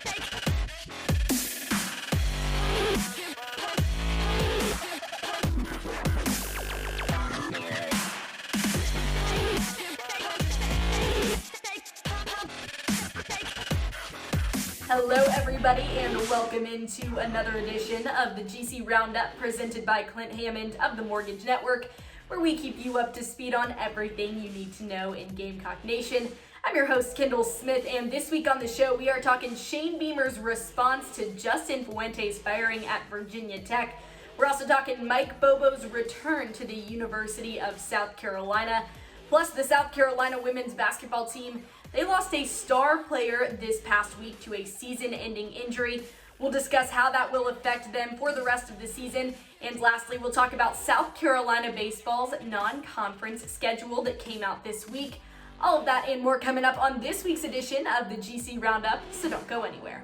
Hello everybody and welcome into another edition of the GC Roundup presented by Clint Hammond of the Mortgage Network, where we keep you up to speed on everything you need to know in Gamecock Nation. I'm your host Kendall Smith, and this week on the show we are talking Shane Beamer's response to Justin Fuente's firing at Virginia Tech. We're also talking Mike Bobo's return to the University of South Carolina, plus the South Carolina women's basketball team. They lost a star player this past week to a season-ending injury. We'll discuss how that will affect them for the rest of the season. And lastly, we'll talk about South Carolina baseball's non-conference schedule that came out this week. All of that and more coming up on this week's edition of the GC Roundup, so don't go anywhere.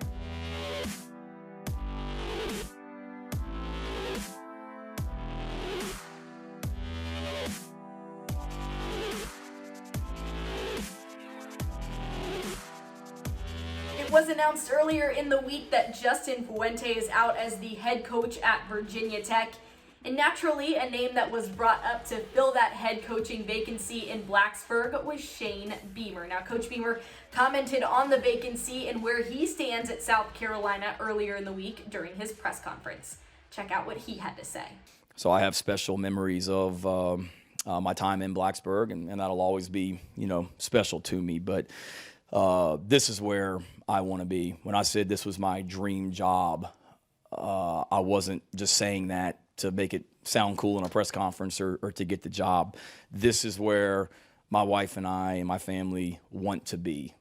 It was announced earlier in the week that Justin Fuente is out as the head coach at Virginia Tech. And naturally, a name that was brought up to fill that head coaching vacancy in Blacksburg was Shane Beamer. Now, Coach Beamer commented on the vacancy and where he stands at South Carolina earlier in the week during his press conference. Check out what he had to say. So I have special memories of my time in Blacksburg, and that'll always be, special to me. But this is where I want to be. When I said this was my dream job, I wasn't just saying that to make it sound cool in a press conference or to get the job. This is where my wife and I and my family want to be.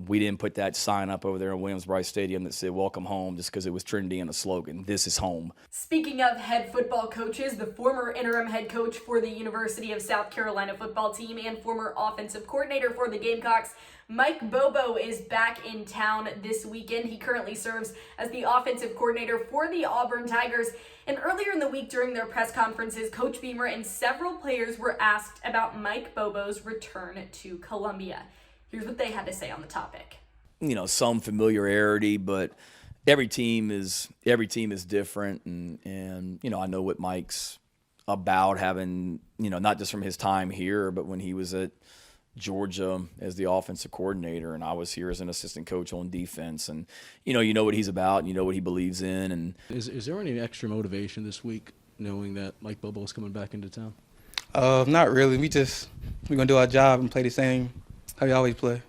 We didn't put that sign up over there in Williams-Brice Stadium that said "Welcome home" just because it was trendy and a slogan. This is home. Speaking of head football coaches, the former interim head coach for the University of South Carolina football team and former offensive coordinator for the Gamecocks, Mike Bobo, is back in town this weekend. He currently serves as the offensive coordinator for the Auburn Tigers. And earlier in the week during their press conferences, Coach Beamer and several players were asked about Mike Bobo's return to Columbia. Here's what they had to say on the topic. Some familiarity, but every team is different, and I know what Mike's about, having not just from his time here, but when he was at Georgia as the offensive coordinator, and I was here as an assistant coach on defense, and you know what he's about, you know what he believes in. And is there any extra motivation this week knowing that Mike Bobo is coming back into town? Not really. We're gonna do our job and play the same how we always play.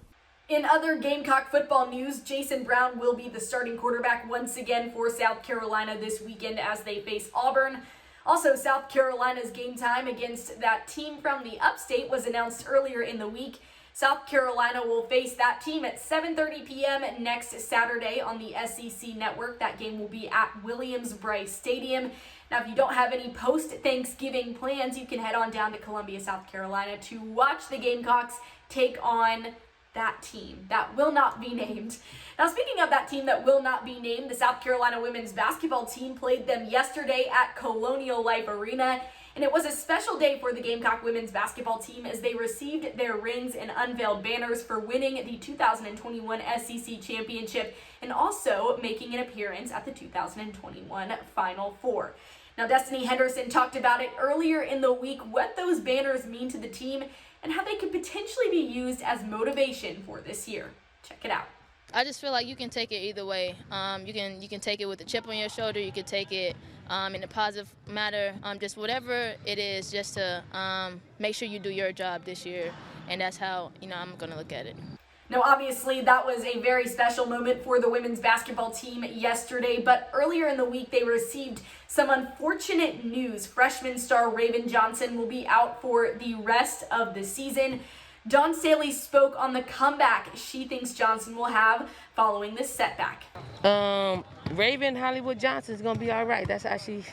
In other Gamecock football news, Jason Brown will be the starting quarterback once again for South Carolina this weekend as they face Auburn. Also, South Carolina's game time against that team from the upstate was announced earlier in the week. South Carolina will face that team at 7:30 p.m. next Saturday on the SEC Network. That game will be at Williams-Brice Stadium. Now, if you don't have any post-Thanksgiving plans, you can head on down to Columbia, South Carolina to watch the Gamecocks take on that team that will not be named. Now, speaking of that team that will not be named, the South Carolina women's basketball team played them yesterday at Colonial Life Arena, and it was a special day for the Gamecock women's basketball team as they received their rings and unveiled banners for winning the 2021 SEC Championship and also making an appearance at the 2021 Final Four. Now, Destiny Henderson talked about it earlier in the week, what those banners mean to the team and how they could potentially be used as motivation for this year. Check it out. I just feel like you can take it either way. You can take it with a chip on your shoulder. You can take it in a positive matter. Just whatever it is, just to make sure you do your job this year. And that's how I'm going to look at it. Now, obviously, that was a very special moment for the women's basketball team yesterday, but earlier in the week, they received some unfortunate news. Freshman star Raven Johnson will be out for the rest of the season. Dawn Staley spoke on the comeback she thinks Johnson will have following this setback. Raven Hollywood Johnson is going to be all right. That's how she's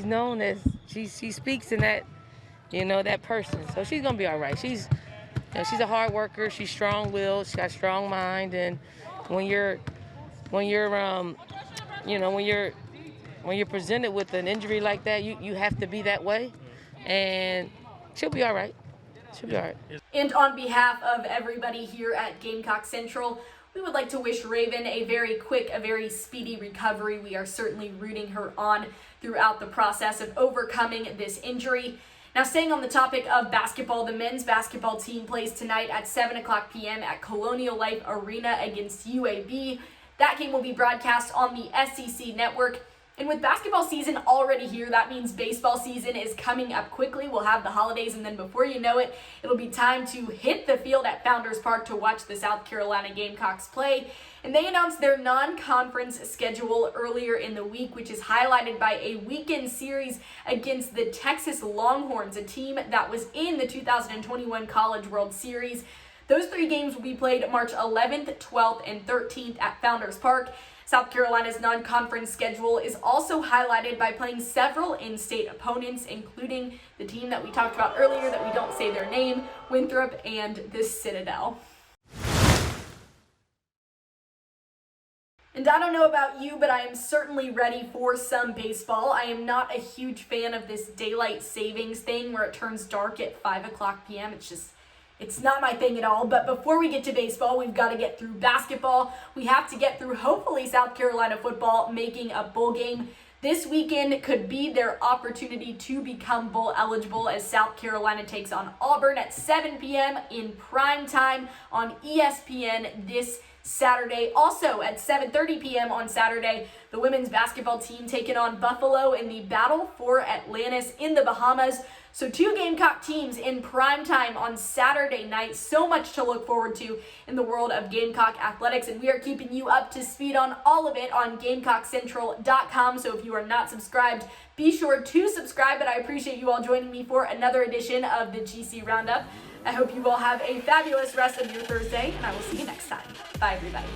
known as. She speaks in that, that person. So she's going to be all right. She's a hard worker. She's strong-willed. She's got a strong mind. And when you're presented with an injury like that, you have to be that way. And she'll be all right. She'll be all right. And on behalf of everybody here at Gamecock Central, we would like to wish Raven a very quick, a very speedy recovery. We are certainly rooting her on throughout the process of overcoming this injury. Now, staying on the topic of basketball, the men's basketball team plays tonight at 7 o'clock p.m. at Colonial Life Arena against UAB. That game will be broadcast on the SEC network. And with basketball season already here, that means baseball season is coming up quickly. We'll have the holidays, and then before you know it, it'll be time to hit the field at Founders Park to watch the South Carolina Gamecocks play. And they announced their non-conference schedule earlier in the week, which is highlighted by a weekend series against the Texas Longhorns, a team that was in the 2021 College World Series. Those 3 games will be played March 11th, 12th, and 13th at Founders Park. South Carolina's non-conference schedule is also highlighted by playing several in-state opponents, including the team that we talked about earlier that we don't say their name, Winthrop, and the Citadel. And I don't know about you, but I am certainly ready for some baseball. I am not a huge fan of this daylight savings thing where it turns dark at 5 o'clock p.m. It's not my thing at all. But before we get to baseball, we've got to get through basketball. We have to get through, hopefully, South Carolina football making a bowl game. This weekend could be their opportunity to become bowl eligible as South Carolina takes on Auburn at 7 p.m. in prime time on ESPN this Saturday. Also at 7:30 p.m. on Saturday, the women's basketball team taking on Buffalo in the Battle for Atlantis in the Bahamas. So 2 Gamecock teams in prime time on Saturday night. So much to look forward to in the world of Gamecock Athletics, and we are keeping you up to speed on all of it on GamecockCentral.com. So if you are not subscribed, be sure to subscribe. But I appreciate you all joining me for another edition of the GC Roundup. I hope you all have a fabulous rest of your Thursday, and I will see you next time. Bye, everybody.